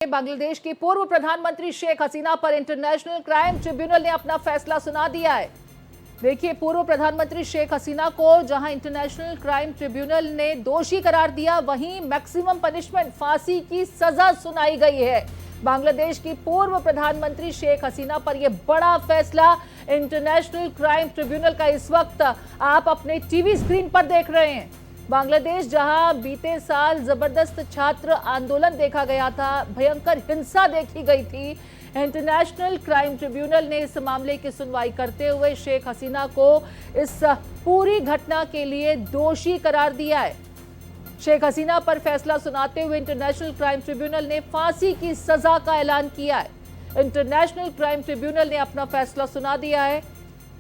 बांग्लादेश की पूर्व प्रधानमंत्री शेख हसीना पर इंटरनेशनल क्राइम ट्रिब्यूनल ने अपना फैसला सुना दिया है। देखिए, पूर्व प्रधानमंत्री शेख हसीना को जहां इंटरनेशनल क्राइम ट्रिब्यूनल ने दोषी करार दिया, वहीं मैक्सिमम पनिशमेंट फांसी की सजा सुनाई गई है। बांग्लादेश की पूर्व प्रधानमंत्री शेख हसीना पर यह बड़ा फैसला इंटरनेशनल क्राइम ट्रिब्यूनल का इस वक्त आप अपने टीवी स्क्रीन पर देख रहे हैं। बांग्लादेश जहां बीते साल जबरदस्त छात्र आंदोलन देखा गया था, भयंकर हिंसा देखी गई थी, इंटरनेशनल क्राइम ट्रिब्यूनल ने इस मामले की सुनवाई करते हुए शेख हसीना को इस पूरी घटना के लिए दोषी करार दिया है। शेख हसीना पर फैसला सुनाते हुए इंटरनेशनल क्राइम ट्रिब्यूनल ने फांसी की सजा का ऐलान किया है। इंटरनेशनल क्राइम ट्रिब्यूनल ने अपना फैसला सुना दिया है।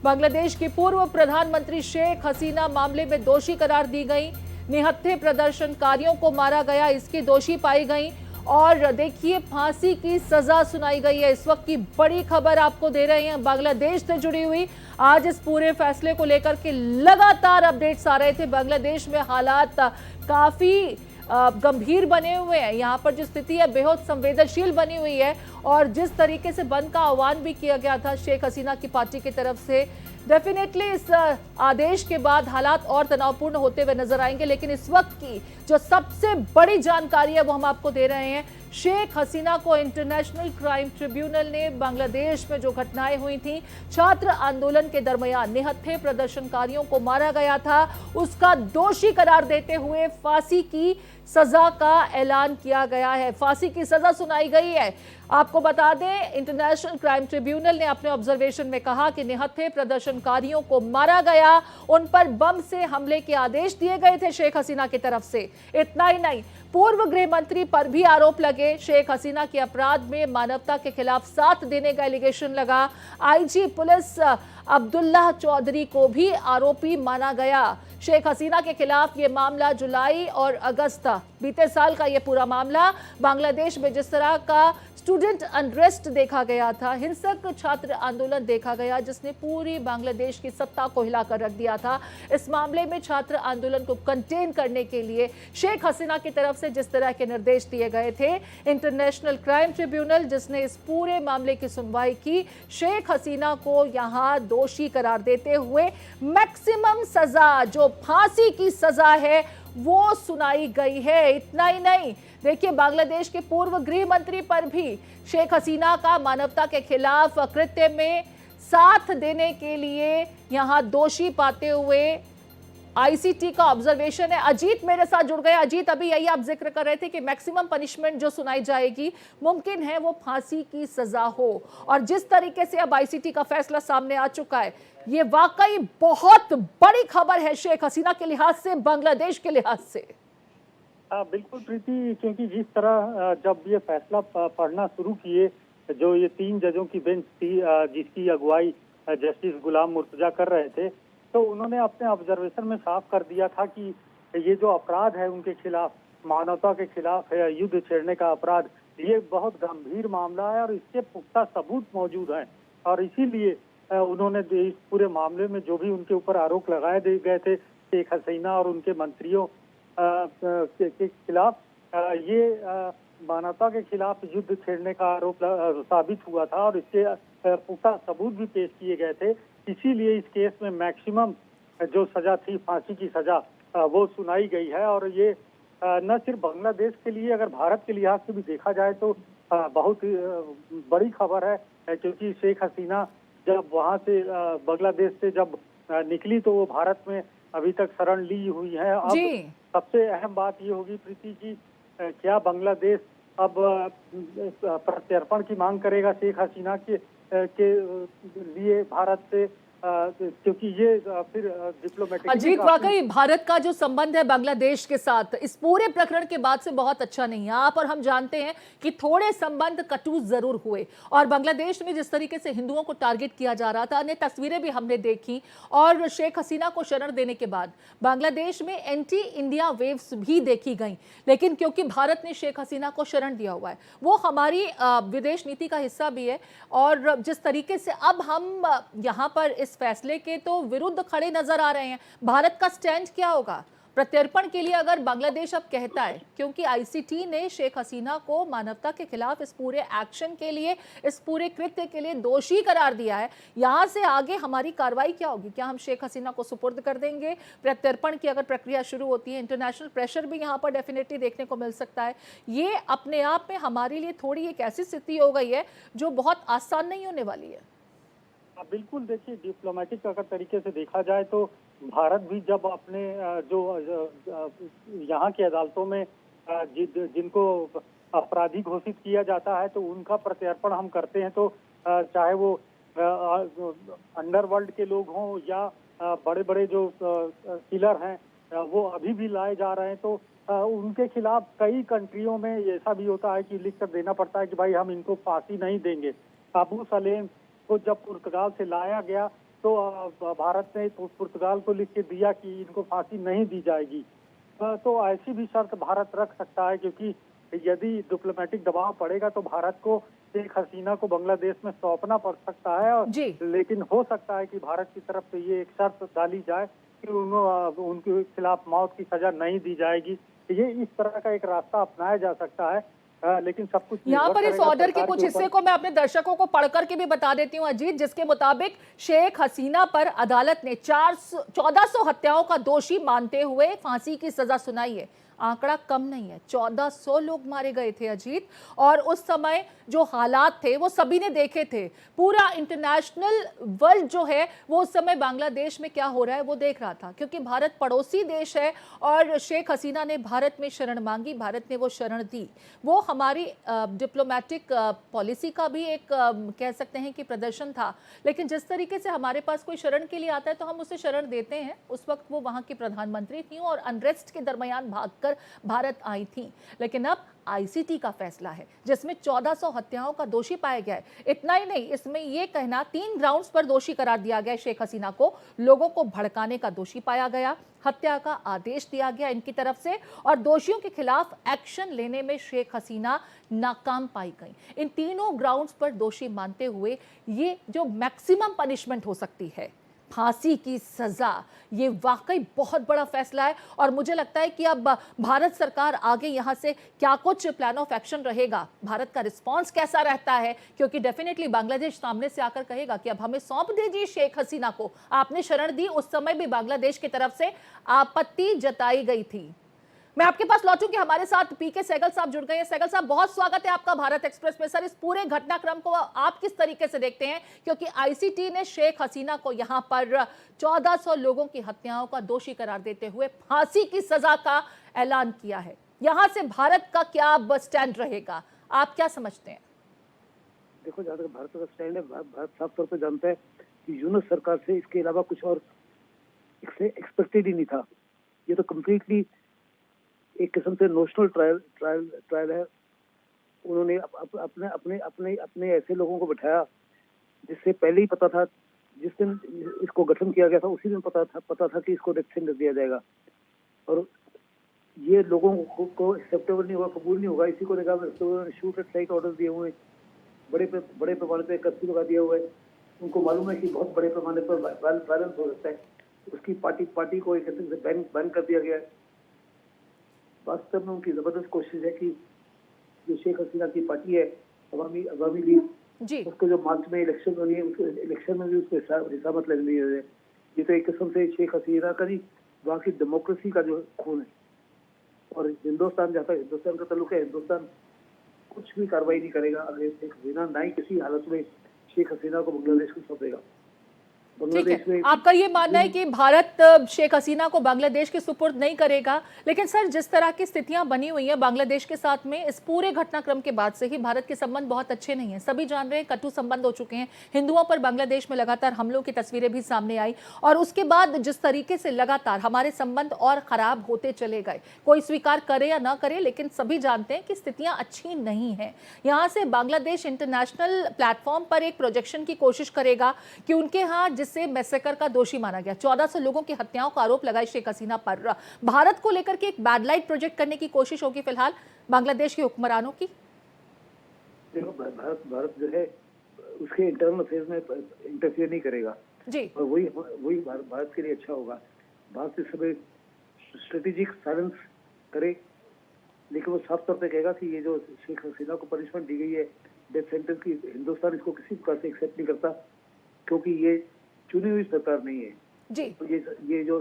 बांग्लादेश की पूर्व प्रधानमंत्री शेख हसीना मामले में दोषी करार दी गई। निहत्थे प्रदर्शनकारियों को मारा गया, इसकी दोषी पाई गई और देखिए फांसी की सजा सुनाई गई है। इस वक्त की बड़ी खबर आपको दे रहे हैं बांग्लादेश से जुड़ी हुई। आज इस पूरे फैसले को लेकर के लगातार अपडेट्स आ रहे थे। बांग्लादेश में हालात काफी गंभीर बने हुए हैं। यहाँ पर जो स्थिति है बेहद संवेदनशील बनी हुई है और जिस तरीके से बंद का आह्वान भी किया गया था शेख हसीना की पार्टी की तरफ से, डेफिनेटली इस आदेश के बाद हालात और तनावपूर्ण होते हुए नजर आएंगे। लेकिन इस वक्त की जो सबसे बड़ी जानकारी है वो हम आपको दे रहे हैं। शेख हसीना को इंटरनेशनल क्राइम ट्रिब्यूनल ने बांग्लादेश में जो घटनाएं हुई थी, छात्र आंदोलन के दरमियान निहत्थे प्रदर्शनकारियों को मारा गया था, उसका दोषी करार देते हुए फांसी की सजा का ऐलान किया गया है। फांसी की सजा सुनाई गई है। आपको बता दें, इंटरनेशनल क्राइम ट्रिब्यूनल ने अपने ऑब्जर्वेशन में कहा कि निहत्थे प्रदर्शनकारियों को मारा गया, उन पर बम से हमले के आदेश दिए गए थे शेख हसीना की तरफ से। इतना ही नहीं, पूर्व गृह मंत्री पर भी आरोप लगे। शेख हसीना के अपराध में मानवता के खिलाफ साथ देने का एलिगेशन लगा। आईजी पुलिस अब्दुल्लाह चौधरी को भी आरोपी माना गया। शेख हसीना के खिलाफ ये मामला जुलाई और अगस्त बीते साल का ये पूरा मामला, बांग्लादेश में जिस तरह का स्टूडेंट अनरेस्ट देखा गया था, हिंसक छात्र आंदोलन देखा गया जिसने पूरी बांग्लादेश की सत्ता को हिलाकर रख दिया था। इस मामले में छात्र आंदोलन को कंटेन करने के लिए शेख हसीना की तरफ से जिस तरह के निर्देश दिए गए थे, इंटरनेशनल क्राइम ट्रिब्यूनल जिसने इस पूरे मामले की सुनवाई की, शेख हसीना को यहां दोषी करार देते हुए मैक्सिमम सजा, जो फांसी की सजा है, वो सुनाई गई है। इतना ही नहीं, देखिए बांग्लादेश के पूर्व गृह मंत्री पर भी शेख हसीना का मानवता के खिलाफ कृत्य में साथ देने के लिए यहां दोषी पाते हुए आईसीटी का ऑब्जर्वेशन है। अजीत मेरे साथ जुड़ गए। अजीत, अभी यही आप जिक्र कर रहे थे कि मैक्सिमम पनिशमेंट जो सुनाई जाएगी मुमकिन है वो फांसी की सजा हो, और जिस तरीके से अब आईसीटी का फैसला सामने आ चुका है, ये वाकई बहुत बड़ी खबर है शेख हसीना के लिहाज से, बांग्लादेश के लिहाज से। बिल्कुल प्रीति, क्योंकि जिस तरह जब ये फैसला पढ़ना शुरू किए, जो ये 3 जजों की बेंच थी जिसकी अगुवाई जस्टिस गुलाम मुर्तजा कर रहे थे, तो उन्होंने अपने ऑब्जर्वेशन में साफ कर दिया था कि ये जो अपराध है उनके खिलाफ, मानवता के खिलाफ है, युद्ध छेड़ने का अपराध, ये बहुत गंभीर मामला है और इसके पुख्ता सबूत मौजूद हैं। और इसीलिए उन्होंने इस पूरे मामले में जो भी उनके ऊपर आरोप लगाए गए थे शेख हसीना और उनके मंत्रियों के खिलाफ, ये मानवता के खिलाफ युद्ध छेड़ने का आरोप साबित हुआ था और इसके पुख्ता सबूत भी पेश किए गए थे। इसीलिए इस केस में मैक्सिमम जो सजा थी, फांसी की सजा, वो सुनाई गई है। और ये न सिर्फ बांग्लादेश के लिए, अगर भारत के लिहाज से भी देखा जाए तो बहुत बड़ी खबर है, क्योंकि शेख हसीना जब वहाँ से बांग्लादेश से जब निकली तो वो भारत में अभी तक शरण ली हुई है। अब सबसे अहम बात ये होगी प्रीति की, क्या बांग्लादेश अब प्रत्यर्पण की मांग करेगा शेख हसीना के लिए भारत से, क्योंकि ये फिर डिप्लोमेटिक। अजीत, वाकई भारत का जो संबंध है बांग्लादेश के साथ इस पूरे प्रकरण के बाद से बहुत अच्छा नहीं है। आप और हम जानते हैं कि थोड़े संबंध कटु जरूर हुए, और बांग्लादेश में जिस तरीके से हिंदुओं को टारगेट किया जा रहा था, अन्य तस्वीरें भी हमने देखी, और शेख हसीना को शरण देने के बाद बांग्लादेश में एंटी इंडिया वेव्स भी देखी गई। लेकिन क्योंकि भारत ने शेख हसीना को शरण दिया हुआ है, वो हमारी विदेश नीति का हिस्सा भी है, और जिस तरीके से अब हम यहाँ पर इस फैसले के तो विरुद्ध खड़े नजर आ रहे हैं, भारत का स्टैंड क्या होगा? प्रत्यर्पण के लिए अगर बांग्लादेश अब कहता है, क्योंकि आईसीटी ने शेख हसीना को मानवता के खिलाफ इस पूरे एक्शन के लिए, इस पूरे कृत्य के लिए दोषी करार दिया है, यहां से आगे हमारी कार्रवाई क्या होगी? क्या हम शेख हसीना को सुपुर्द कर देंगे? प्रत्यर्पण की अगर प्रक्रिया शुरू होती है, इंटरनेशनल प्रेशर भी यहां पर डेफिनेटली देखने को मिल सकता है। ये अपने आप में हमारे लिए थोड़ी एक ऐसी स्थिति हो गई है जो बहुत आसान नहीं होने वाली है। बिल्कुल, देखिए डिप्लोमेटिक अगर तरीके से देखा जाए तो भारत भी जब अपने यहाँ की अदालतों में जिनको अपराधी घोषित किया जाता है तो उनका प्रत्यर्पण हम करते हैं, तो चाहे वो अंडरवर्ल्ड के लोग हों या बड़े बड़े जो किलर हैं वो अभी भी लाए जा रहे हैं, तो उनके खिलाफ कई कंट्रियों में ऐसा भी होता है कि लिख कर देना पड़ता है कि भाई हम इनको फांसी नहीं देंगे। अबू सलेम को जब पुर्तगाल से लाया गया तो भारत ने पुर्तगाल को लिख के दिया कि इनको फांसी नहीं दी जाएगी। तो ऐसी भी शर्त भारत रख सकता है, क्योंकि यदि डिप्लोमेटिक दबाव पड़ेगा तो भारत को शेख हसीना को बांग्लादेश में सौंपना पड़ सकता है। लेकिन हो सकता है कि भारत की तरफ से ये एक शर्त डाली जाए कि उनके खिलाफ मौत की सजा नहीं दी जाएगी। ये इस तरह का एक रास्ता अपनाया जा सकता है। लेकिन सब कुछ यहाँ पर इस ऑर्डर के कुछ हिस्से को मैं अपने दर्शकों को पढ़कर के भी बता देती हूँ अजीत, जिसके मुताबिक शेख हसीना पर अदालत ने 1400 हत्याओं का दोषी मानते हुए फांसी की सजा सुनाई है। आंकड़ा कम नहीं है, 1400 लोग मारे गए थे अजीत, और उस समय जो हालात थे वो सभी ने देखे थे। पूरा इंटरनेशनल वर्ल्ड जो है वो उस समय बांग्लादेश में क्या हो रहा है वो देख रहा था, क्योंकि भारत पड़ोसी देश है और शेख हसीना ने भारत में शरण मांगी, भारत ने वो शरण दी। वो हमारी डिप्लोमेटिक पॉलिसी का भी एक कह सकते हैं कि प्रदर्शन था। लेकिन जिस तरीके से हमारे पास कोई शरण के लिए आता है तो हम उसे शरण देते हैं। उस वक्त वो वहां की प्रधानमंत्री थी और अनरेस्ट के दरमियान भागकर भारत आई थी। लेकिन अब आईसीटी का फैसला है जिसमें 1400 हत्याओं का दोषी पाया गया है। इतना ही नहीं, इसमें यह कहना 3 ग्राउंड्स पर दोषी करार दिया गया शेख हसीना को। लोगों को भड़काने का दोषी पाया गया, हत्या का आदेश दिया गया इनकी तरफ से, और दोषियों के खिलाफ एक्शन लेने में शेख हसीना नाकाम पाई गई। इन तीनों ग्राउंड्स पर दोषी मानते हुए ये जो मैक्सिमम पनिशमेंट हो सकती है, फांसी की सजा, ये वाकई बहुत बड़ा फैसला है। और मुझे लगता है कि अब भारत सरकार आगे यहां से क्या कुछ प्लान ऑफ एक्शन रहेगा, भारत का रिस्पांस कैसा रहता है, क्योंकि डेफिनेटली बांग्लादेश सामने से आकर कहेगा कि अब हमें सौंप दीजिए शेख हसीना को, आपने शरण दी। उस समय भी बांग्लादेश की तरफ से आपत्ति जताई गई थी। मैं आपके पास लौटूंगी, हमारे साथ पीके सहगल साहब जुड़ गए हैं। सहगल साहब, बहुत स्वागत है आपका भारत एक्सप्रेस में। सर, इस पूरे घटनाक्रम को आप किस तरीके से देखते हैं, क्योंकि आईसीटी ने शेख हसीना को यहां पर 1400 लोगों की हत्याओं का दोषी करार देते हुए फांसी की सजा का ऐलान किया है। यहां से भारत का क्या स्टैंड रहेगा, आप क्या समझते हैं? देखो, जहां तक भारत का स्टैंड है, भारत साफ तौर पर जानता है कि यूनुस सरकार से इसके अलावा कुछ और एक्सपेक्टेड ही नहीं था। ये तो कम्प्लीटली एक किस्म से नोशनल ट्रायल है। उन्होंने अपने अपने अपने अपने ऐसे लोगों को बिठाया जिससे पहले ही पता था, जिस दिन इसको गठन किया गया था उसी दिन पता था कि इसको डेथ सेंटेंस दिया जाएगा। और ये लोगों को एक्सेप्टेबल नहीं होगा, कबूल नहीं होगा। इसी को देखा, उन्होंने शूट एट साइट ऑर्डर दिए हुए, बड़े पैमाने पर कर्फ्यू लगा दिया हुआ है। उनको मालूम है कि बहुत बड़े पैमाने पर वायलेंस हो सकता है। उसकी पार्टी को एक किस्म से बैन कर दिया गया है। वास्तव में उनकी जबरदस्त कोशिश है कि जो शेख हसीना की पार्टी है, अवामी लीग, उसको जो मार्च में इलेक्शन होनी है, उसके इलेक्शन में भी उसको हिसाबत लगनी है। ये तो एक किस्म से शेख हसीना का नहीं, वहाँ की डेमोक्रेसी का जो खून है। और हिंदुस्तान, जहाँ तक हिंदुस्तान का ताल्लुक है, हिंदुस्तान कुछ भी कार्रवाई नहीं करेगा अगर शेख हसीना, ना ही किसी हालत में शेख हसीना को बांग्लादेश को सौंपेगा। ठीक है, आपका ये मानना है कि भारत शेख हसीना को बांग्लादेश के सुपुर्द नहीं करेगा। लेकिन सर, जिस तरह की स्थितियां बनी हुई हैं बांग्लादेश के साथ में, इस पूरे घटनाक्रम के बाद से ही भारत के संबंध बहुत अच्छे नहीं हैं। सभी जान रहे हैं, कटु संबंध हो चुके हैं। हिंदुओं पर बांग्लादेश में लगातार हमलों की तस्वीरें भी सामने आई, और उसके बाद जिस तरीके से लगातार हमारे संबंध और खराब होते चले गए, कोई स्वीकार करे या ना करे, लेकिन सभी जानते हैं कि स्थितियां अच्छी नहीं है। यहाँ से बांग्लादेश इंटरनेशनल प्लेटफॉर्म पर एक प्रोजेक्शन की कोशिश करेगा कि उनके यहाँ से मैसेकर का दोषी माना गया, 1400 लोगों की हत्याओं का आरोप लगाए शेख हसीना पर। भारत को लेकर के एक बैड लाइट प्रोजेक्ट करने की कोशिश होगी फिलहाल बांग्लादेश के हुक्मरानों की। देखो, भारत जो है उसके इंटरनल अफेयर्स में इंटरफेयर नहीं करेगा जी, और वही भारत के लिए अच्छा होगा। भारत इस समय स्ट्रेटेजिक साइलेंस करे, लेकिन वो साफ तौर पे कहेगा कि ये जो शेख हसीना को पनिशमेंट दी गई है डेथ सेंटेंस की, हिंदुस्तान इसको किसी प्रकार से एक्सेप्ट नहीं करता, क्योंकि ये चुनी हुई सरकार नहीं है। जी तो ये जो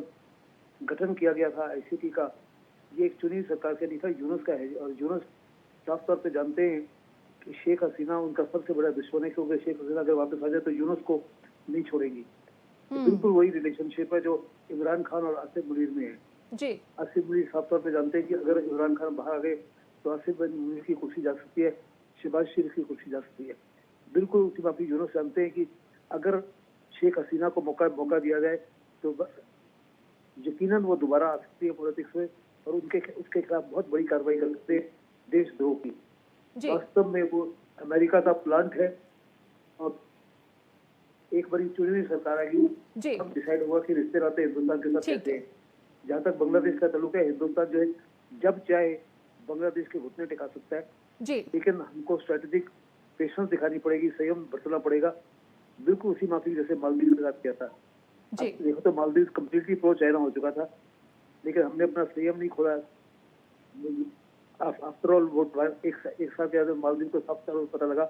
गठन किया गया था आईसीटी का, ये एक चुनी हुई सरकार से नहीं था, यूनुस का है। और यूनुस साफ तौर पे जानते हैं कि शेख हसीना उनका सबसे बड़ा दुश्मन है, क्योंकि शेख हसीना अगर वापस आ जाए तो यूनुस को नहीं छोड़ेगी। बिल्कुल वही रिलेशनशिप है जो इमरान खान और आसिफ मुनीर में है। जी आसिफ मुनीर साफ तौर पे जानते हैं कि अगर इमरान खान बाहर आ गए तो आसिफ मुनीर की कुर्सी जा सकती है, शहबाज शरीफ की कुर्सी जा सकती है। बिल्कुल उसी बात यूनुस जानते हैं कि अगर शेख हसीना को मौका दिया जाए तो यकीनन वो दोबारा आ सकती है पॉलिटिक्स में, और उसके खिलाफ बहुत बड़ी कार्रवाई कर सकते हैं देशद्रोह की। जी वास्तव में वो अमेरिका का प्लांट है, और एक बड़ी चुनी हुई सरकार आएगी, जी अब डिसाइड होगा कि रिश्ते नाते हिंदुस्तान के साथ ठीक कैसे हैं। जहाँ तक बांग्लादेश का ताल्लुक है, हिंदुस्तान जो है जब चाहे बांग्लादेश के घुटने टिका सकता है, जी लेकिन हमको स्ट्रेटेजिक पेशेंस दिखानी पड़ेगी, संयम बरतना पड़ेगा। बिल्कुल उसी माफी जैसे मालदीव के साथ किया था। जी अब देखो तो मालदीव कम्प्लीटली प्रो चाइना हो चुका था, लेकिन हमने अपना संयम नहीं खोला। आफ्टर ऑल वो एक साल के बाद मालदीव को साफ साफ पता लगा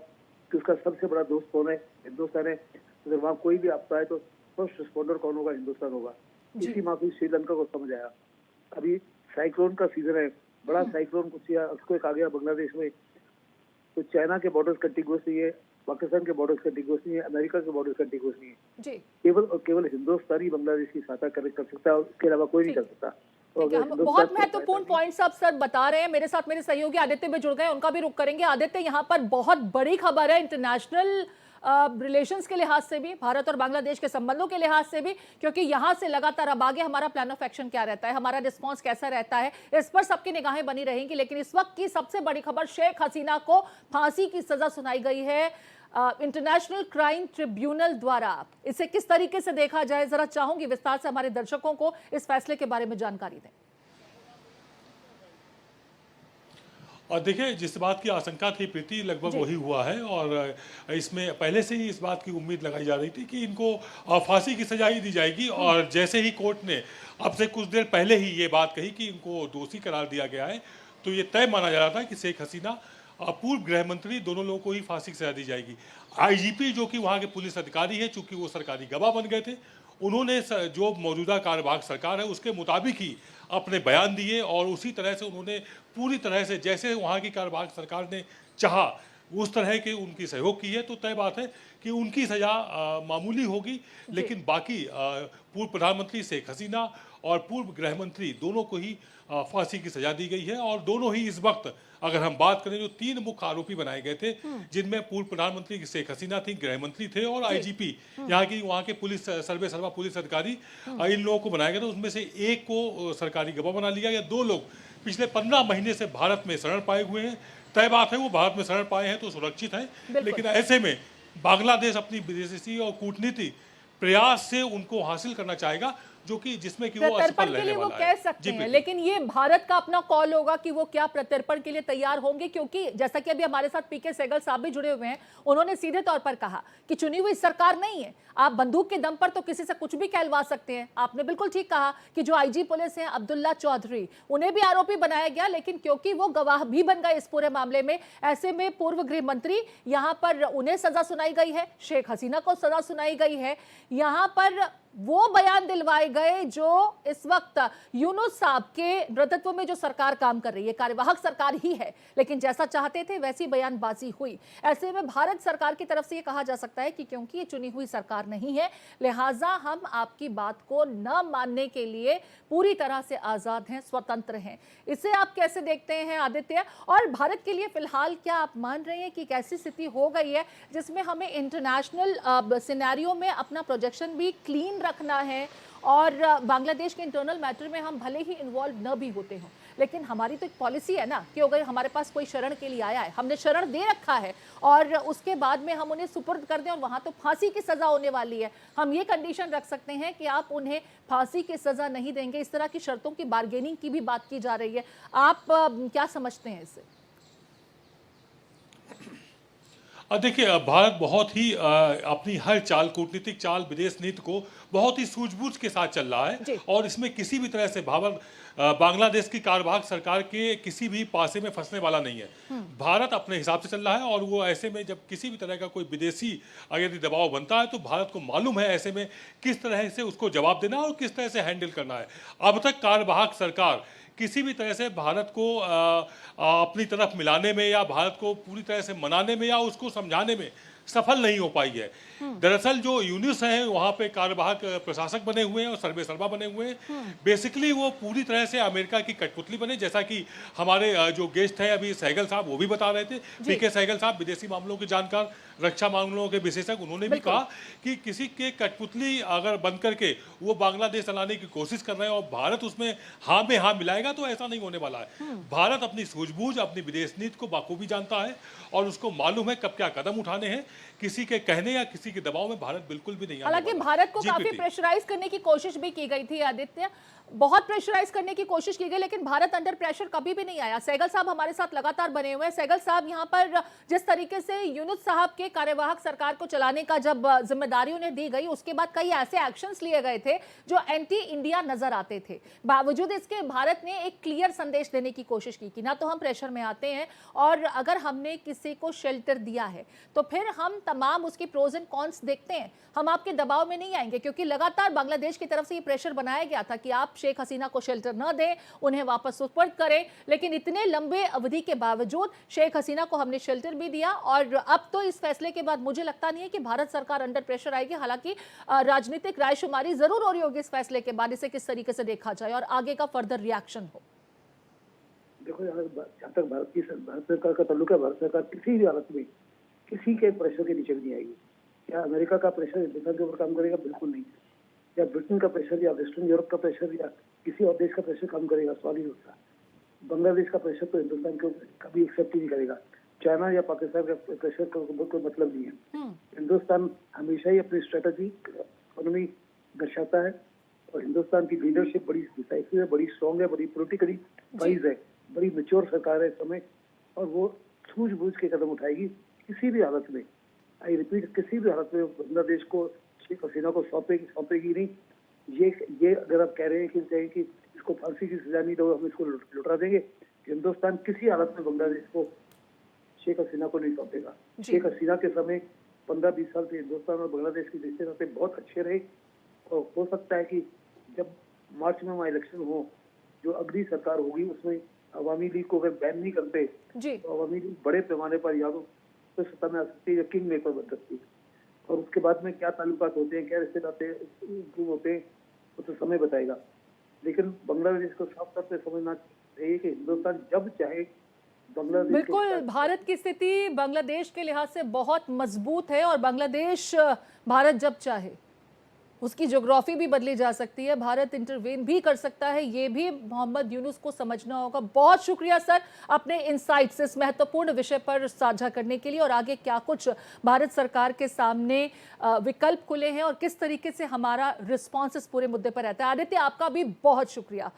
कि उसका सबसे बड़ा दोस्त कौन है, हिंदुस्तान है। अगर वहाँ कोई भी आपदा है तो फर्स्ट रिस्पॉन्डर कौन होगा, हिंदुस्तान होगा। इसी माफी श्रीलंका को समझ आया। अभी साइक्लोन का सीजन है, बड़ा साइक्लोन कुछ उसको एक आ गया बांग्लादेश में, तो चाइना के बॉर्डर्स कंटिग्यूअस नहीं है, पाकिस्तान के बॉर्डर्स कंटिग्यूअस नहीं है, अमेरिका के बॉर्डर्स कंटिग्यूअस नहीं है। जी केवल और केवल हिंदुस्तानी बांग्लादेश की सहायता कर सकता है, उसके अलावा कोई नहीं कर सकता। ठीक है, हम बहुत महत्वपूर्ण पॉइंट्स आप सर बता रहे हैं। मेरे साथ मेरे सहयोगी आदित्य भी जुड़ गए, उनका भी रुख करेंगे। आदित्य, यहाँ पर बहुत बड़ी खबर है इंटरनेशनल रिलेशंस के लिहाज से भी, भारत और बांग्लादेश के संबंधों के लिहाज से भी, क्योंकि यहाँ से लगातार अब आगे हमारा प्लान ऑफ एक्शन क्या रहता है, हमारा रिस्पांस कैसा रहता है, इस पर सबकी निगाहें बनी रहेंगी। लेकिन इस वक्त की सबसे बड़ी खबर, शेख हसीना को फांसी की सजा सुनाई गई है इंटरनेशनल क्राइम ट्रिब्यूनल द्वारा। इसे किस तरीके से देखा जाए, जरा चाहूंगी विस्तार से हमारे दर्शकों को इस फैसले के बारे में जानकारी दें। और देखिए, जिस बात की आशंका थी प्रीति, लगभग वही हुआ है। और इसमें पहले से ही इस बात की उम्मीद लगाई जा रही थी कि इनको फांसी की सजा ही दी जाएगी। और जैसे ही कोर्ट ने अब से कुछ देर पहले ही ये बात कही कि इनको दोषी करार दिया गया है, तो ये तय माना जा रहा था कि शेख हसीना पूर्व गृह मंत्री, दोनों लोगों को ही फांसी की सजा दी जाएगी। आईजीपी जो कि वहाँ के पुलिस अधिकारी है, चूंकि वो सरकारी गवाह बन गए थे, उन्होंने जो मौजूदा कार्यवाहक सरकार है उसके मुताबिक ही अपने बयान दिए, और उसी तरह से उन्होंने पूरी तरह से जैसे वहाँ की कार्यवाहक सरकार ने चाहा उस तरह के उनकी सहयोग की है। तो तय बात है कि उनकी सजा मामूली होगी, लेकिन बाकी पूर्व प्रधानमंत्री शेख हसीना और पूर्व गृह मंत्री दोनों को ही फांसी की सजा दी गई है। और दोनों ही इस वक्त, अगर हम बात करें, जो 3 मुख्य आरोपी बनाए गए थे, जिनमें पूर्व प्रधानमंत्री शेख हसीना थी, गृह मंत्री थे, और आईजीपी वहाँ के पुलिस सर्वे सर्वा पुलिस अधिकारी, इन लोगों को बनाया गया था। उसमें से एक को सरकारी गवाह बना लिया गया। 2 लोग पिछले 15 महीने से भारत में शरण पाए हुए हैं। तय बात है वो भारत में शरण पाए हैं तो सुरक्षित हैं, लेकिन ऐसे में बांग्लादेश अपनी विदेशी और कूटनीति प्रयास से उनको हासिल करना चाहेगा, जो कि जिसमें कि वो असफल रहने वो वाला कह है। सकते हैं, लेकिन ये भारत का अपना कॉल होगा कि वो क्या प्रत्यर्पण के लिए तैयार होंगे। क्योंकि जैसा कि अभी हमारे साथ पीके सहगल साहब भी जुड़े हुए हैं, उन्होंने सीधे तौर पर कहा कि चुनी हुई सरकार नहीं है, आप बंदूक के दम पर तो किसी से कुछ भी कहलवा सकते हैं। आपने बिल्कुल ठीक कहा कि जो आईजी पुलिस हैं अब्दुल्ला चौधरी, उन्हें भी आरोपी बनाया गया, लेकिन क्योंकि वो गवाह भी बन गए इस पूरे मामले में, ऐसे में पूर्व गृह मंत्री, यहां पर उन्हें सजा सुनाई गई है, शेख हसीना को सजा सुनाई गई है। यहां पर वो बयान दिलवाए गए जो इस वक्त यूनुस साहब के नेतृत्व में जो सरकार काम कर रही है, कार्यवाहक सरकार ही है, लेकिन जैसा चाहते थे वैसी बयानबाजी हुई। ऐसे में भारत सरकार की तरफ से ये कहा जा सकता है कि क्योंकि ये चुनी हुई सरकार नहीं है, लिहाजा हम आपकी बात को न मानने के लिए पूरी तरह से आजाद हैं, स्वतंत्र हैं। इसे आप कैसे देखते हैं आदित्य? और भारत के लिए फिलहाल क्या आप मान रहे हैं कि एक ऐसी स्थिति हो गई है जिसमें हमें इंटरनेशनल सिनेरियो में अपना प्रोजेक्शन भी क्लीन रखना है, और बांग्लादेश के इंटरनल मैटर में हम भले ही इन्वॉल्व न भी होते हों, लेकिन हमारी तो एक पॉलिसी है ना कि अगर हमारे पास कोई शरण के लिए आया है, हमने शरण दे रखा है, और उसके बाद में हम उन्हें सुपुर्द कर दें और वहां तो फांसी की सजा होने वाली है, हम ये कंडीशन रख सकते हैं कि आप उन्हें फांसी की सजा नहीं देंगे। इस तरह की शर्तों की बार्गेनिंग की भी बात की जा रही है। आप क्या समझते हैं इसे? देखिए भारत बहुत ही अपनी हर चाल कूटनीतिक चाल विदेश नीति को बहुत ही सूझबूझ के साथ चल रहा जी। है और इसमें किसी भी तरह से बांग्लादेश की कार्यवाहक सरकार के किसी भी पासे में फंसने वाला नहीं है। भारत अपने हिसाब से चल रहा है और वो ऐसे में जब किसी भी तरह का कोई विदेशी यदि दबाव बनता है तो भारत को मालूम है ऐसे में किस तरह से उसको जवाब देना है और किस तरह से हैंडल करना है। अब तक कार्यवाहक सरकार किसी भी तरह से भारत को अपनी तरफ मिलाने में या भारत को पूरी तरह से मनाने में या उसको समझाने में सफल नहीं हो पाई है। दरअसल जो यूनिस हैं वहाँ पे कार्यवाहक प्रशासक बने हुए हैं और सर्वे सर्वा बने हुए हैं। बेसिकली वो पूरी तरह से अमेरिका की कठपुतली बने, जैसा कि हमारे जो गेस्ट हैं अभी सहगल साहब वो भी बता रहे थे। पीके सहगल साहब विदेशी मामलों के जानकार, रक्षा मामलों के विशेषज्ञ, उन्होंने भी कहा कि किसी के कठपुतली अगर बन करके वो बांग्लादेश चलाने की कोशिश कर रहे हैं और भारत उसमें हाँ में हाँ मिलाएगा तो ऐसा नहीं होने वाला है। भारत अपनी सूझबूझ अपनी विदेश नीति को बाखूबी जानता है और उसको मालूम है कब क्या कदम उठाने हैं। किसी के कहने या किसी के दबाव में भारत बिल्कुल भी नहीं आने हालांकि वाला। भारत को जी, काफी प्रीति। प्रेशराइज करने की कोशिश भी की गई थी आदित्य, बहुत प्रेशराइज करने की कोशिश की गई, लेकिन भारत अंडर प्रेशर कभी भी नहीं आया। सहगल साहब हमारे साथ लगातार बने हुए हैं। सहगल साहब, यहाँ पर जिस तरीके से यूनुस साहब के कार्यवाहक सरकार को चलाने का जब जिम्मेदारी उन्हें दी गई, उसके बाद कई ऐसे एक्शंस लिए गए थे जो एंटी इंडिया नजर आते थे। बावजूद इसके भारत ने एक क्लियर संदेश देने की कोशिश की कि ना तो हम प्रेशर में आते हैं और अगर हमने किसी को शेल्टर दिया है तो फिर हम तमाम उसके प्रोज एंड कॉन्स देखते हैं, हम आपके दबाव में नहीं आएंगे। क्योंकि लगातार बांग्लादेश की तरफ से ये प्रेशर बनाया गया था कि आप शेख हसीना को शेल्टर न दें, उन्हें वापस सुपुर्द करें, लेकिन इतने लंबे अवधि के बावजूद शेख हसीना को हमने शेल्टर भी दिया। और अब तो इस फैसले के बाद मुझे लगता नहीं है कि भारत सरकार अंडर प्रेशर आएगी। हालांकि राजनीतिक रायशुमारी जरूर हो रही होगी इस फैसले के बाद, इसे किस तरीके से देखा जाए और आगे का फर्दर रिएक्शन हो। देखो, जहाँ तक भारत सरकार का ताल्लुक है, भारत सरकार किसी भी हालत में किसी के प्रेशर के नीचे नहीं आएगी। क्या अमेरिका का प्रेशर हिंदुस्तान के ऊपर काम करेगा? बिल्कुल नहीं। या ब्रिटेन का प्रेशर या वेस्टर्न यूरोप का प्रेशर या किसी और देश का प्रेशर काम करेगा? सवाल ही होता। बांग्लादेश का प्रेशर तो हिंदुस्तान को कभी एक्सेप्ट ही नहीं करेगा। चाइना या पाकिस्तान का प्रेशर का कोई मतलब नहीं है। हिंदुस्तान हमेशा ही अपनी स्ट्रेटेजी इकोनॉमी दर्शाता है और हिंदुस्तान की लीडरशिप बड़ी डिसाइसिव है, बड़ी स्ट्रॉन्ग है, बड़ी पॉलिटिकली वाइज है, बड़ी मैच्योर सरकार है इस समय और वो सूझबूझ के कदम उठाएगी किसी भी हालत में। आई रिपीट, किसी भी हालत में बांग्लादेश को शेख हसीना को सौंपेगी नहीं। ये अगर आप कह रहे हैं कि इसको फांसी की सजा नहीं दो, हम इसको लुटा देंगे, हिंदुस्तान किसी हालत में बांग्लादेश को शेख हसीना को नहीं सौंपेगा। शेख हसीना के समय 15-20 साल से हिंदुस्तान और बांग्लादेश की रिश्ते नाते बहुत अच्छे रहे और हो सकता है कि जब मार्च में वहाँ इलेक्शन हो, जो अगली सरकार होगी उसमें अवामी लीग को अगर बैन नहीं करते तो अवामी लीग बड़े पैमाने पर या तो सत्ता में आ सकती है या किंग मेकर बन सकती है। और उसके बाद में क्या ताल्लुकात होते हैं, क्या रिश्ते नाते इम्प्रूव होते हैं, वो तो समय बताएगा। लेकिन बांग्लादेश को साफ तौर पे समझना चाहिए कि हिंदुस्तान जब चाहे बांग्लादेश बिल्कुल, भारत की स्थिति बांग्लादेश के लिहाज से बहुत मजबूत है और बांग्लादेश भारत जब चाहे उसकी ज्योग्राफी भी बदली जा सकती है, भारत इंटरवेन भी कर सकता है। ये भी मोहम्मद यूनुस को समझना होगा। बहुत शुक्रिया सर अपने इनसाइट्स इस महत्वपूर्ण विषय पर साझा करने के लिए और आगे क्या कुछ भारत सरकार के सामने विकल्प खुले हैं और किस तरीके से हमारा रिस्पॉन्स इस पूरे मुद्दे पर रहता है। आदित्य, आपका भी बहुत शुक्रिया।